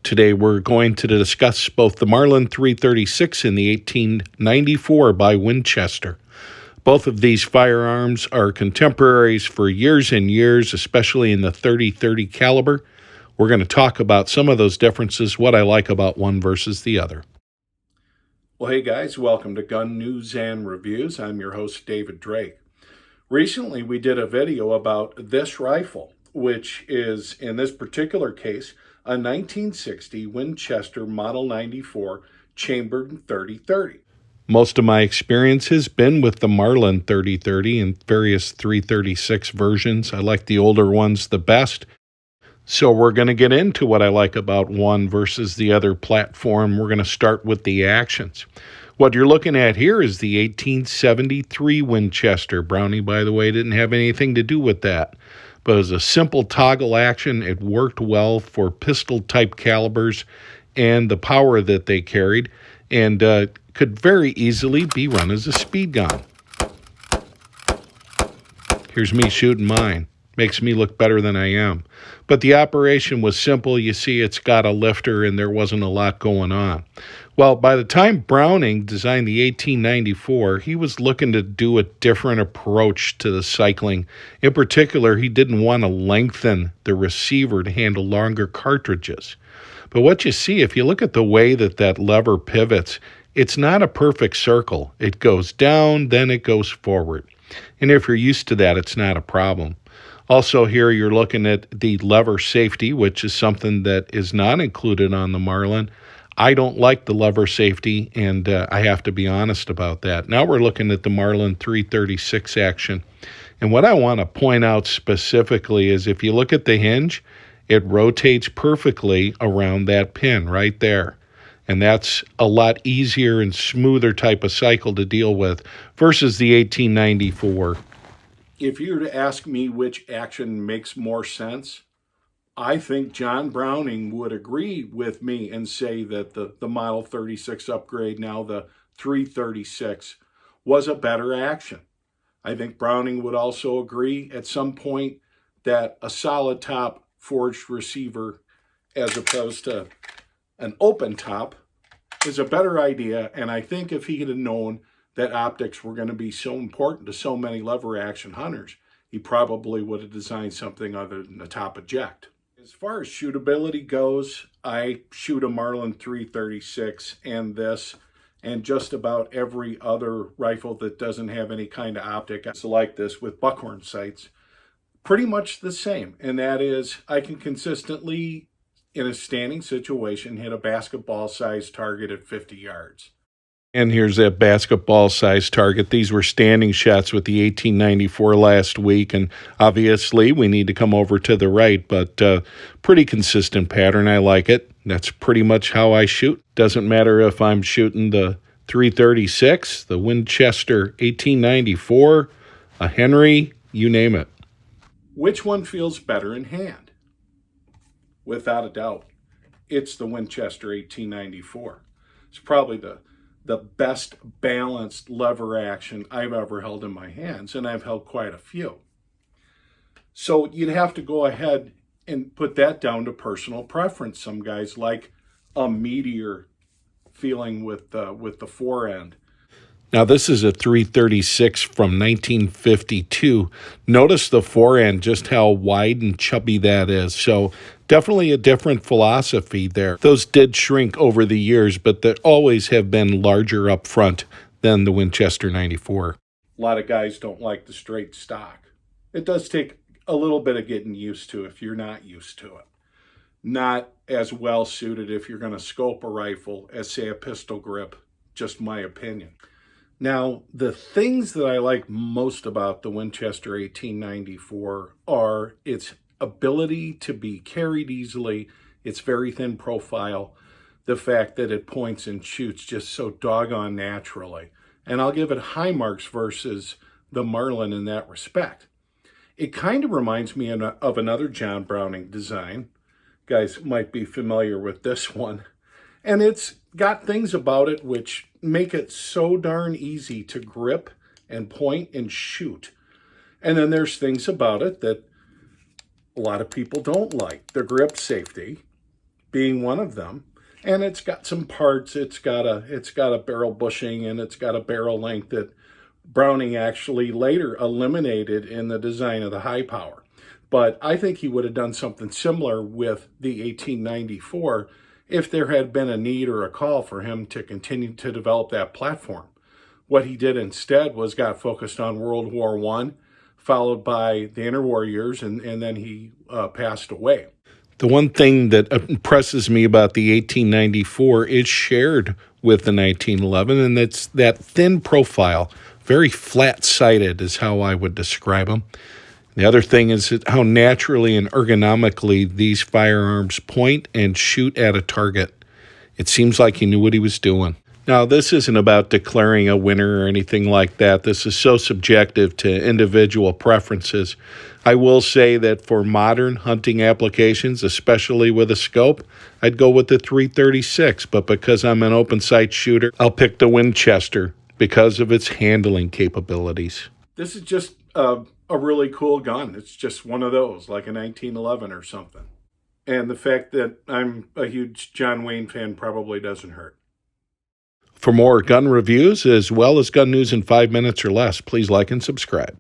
Today we're going to discuss both the Marlin 336 and the 1894 by Winchester. Both of these firearms are contemporaries for years and years, especially in the .30-30 caliber. We're going to talk about some of those differences, what I like about one versus the other. Well, hey guys, welcome to Gun News and Reviews. I'm your host, David Drake. Recently, we did a video about this rifle, which is, in this particular case, a 1960 Winchester Model 94 chambered .30-30. Most of my experience has been with the Marlin .30-30 and various 336 versions. I like the older ones the best. So we're going to get into what I like about one versus the other platform. We're going to start with the actions. What you're looking at here is the 1873 Winchester. Browning, by the way, didn't have anything to do with that. But it was a simple toggle action. It worked well for pistol-type calibers and the power that they carried, and could very easily be run as a speed gun. Here's me shooting mine. Makes me look better than I am. But the operation was simple. You see, it's got a lifter, and there wasn't a lot going on. Well, by the time Browning designed the 1894, he was looking to do a different approach to the cycling. In particular, he didn't want to lengthen the receiver to handle longer cartridges. But what you see, if you look at the way that lever pivots, it's not a perfect circle. It goes down, then it goes forward. And if you're used to that, it's not a problem. Also here you're looking at the lever safety, which is something that is not included on the Marlin. I don't like the lever safety, and I have to be honest about that. Now we're looking at the Marlin 336 action. And what I want to point out specifically is if you look at the hinge, it rotates perfectly around that pin right there. And that's a lot easier and smoother type of cycle to deal with versus the 1894. If you were to ask me which action makes more sense, I think John Browning would agree with me and say that the Model 36 upgrade, now the 336, was a better action. I think Browning would also agree at some point that a solid top forged receiver as opposed to an open top is a better idea. And I think if he had known that optics were going to be so important to so many lever action hunters, he probably would have designed something other than the top eject. As far as shootability goes, I shoot a Marlin 336 and this, and just about every other rifle that doesn't have any kind of optic like this with buckhorn sights, pretty much the same. And that is, I can consistently, in a standing situation, hit a basketball-sized target at 50 yards. And here's that basketball-sized target. These were standing shots with the 1894 last week, and obviously we need to come over to the right, but pretty consistent pattern. I like it. That's pretty much how I shoot. Doesn't matter if I'm shooting the 336, the Winchester 1894, a Henry, you name it. Which one feels better in hand? Without a doubt, it's the Winchester 1894. It's probably the best balanced lever action I've ever held in my hands, and I've held quite a few. So you'd have to go ahead and put that down to personal preference. Some guys like a meteor feeling with the forend. Now this is a 336 from 1952. Notice the forend, just how wide and chubby that is. So definitely a different philosophy there. Those did shrink over the years, but they always have been larger up front than the Winchester 94. A lot of guys don't like the straight stock. It does take a little bit of getting used to if you're not used to it. Not as well suited if you're going to scope a rifle as, say, a pistol grip, just my opinion. Now, the things that I like most about the Winchester 1894 are its ability to be carried easily, its very thin profile, the fact that it points and shoots just so doggone naturally. And I'll give it high marks versus the Marlin in that respect. It kind of reminds me of another John Browning design. Guys might be familiar with this one. And it's got things about it which make it so darn easy to grip and point and shoot. And then there's things about it that a lot of people don't like. The grip safety, being one of them. And it's got some parts. It's got a barrel bushing, and it's got a barrel length that Browning actually later eliminated in the design of the high power. But I think he would have done something similar with the 1894 if there had been a need or a call for him to continue to develop that platform. What he did instead was got focused on World War I, followed by the interwar years, and then he passed away. The one thing that impresses me about the 1894 is shared with the 1911, and it's that thin profile, very flat-sided is how I would describe them. The other thing is how naturally and ergonomically these firearms point and shoot at a target. It seems like he knew what he was doing. Now, this isn't about declaring a winner or anything like that. This is so subjective to individual preferences. I will say that for modern hunting applications, especially with a scope, I'd go with the 336, but because I'm an open sight shooter, I'll pick the Winchester because of its handling capabilities. This is just a really cool gun. It's just one of those, like a 1911 or something. And the fact that I'm a huge John Wayne fan probably doesn't hurt. For more gun reviews, as well as gun news in 5 minutes or less, please like and subscribe.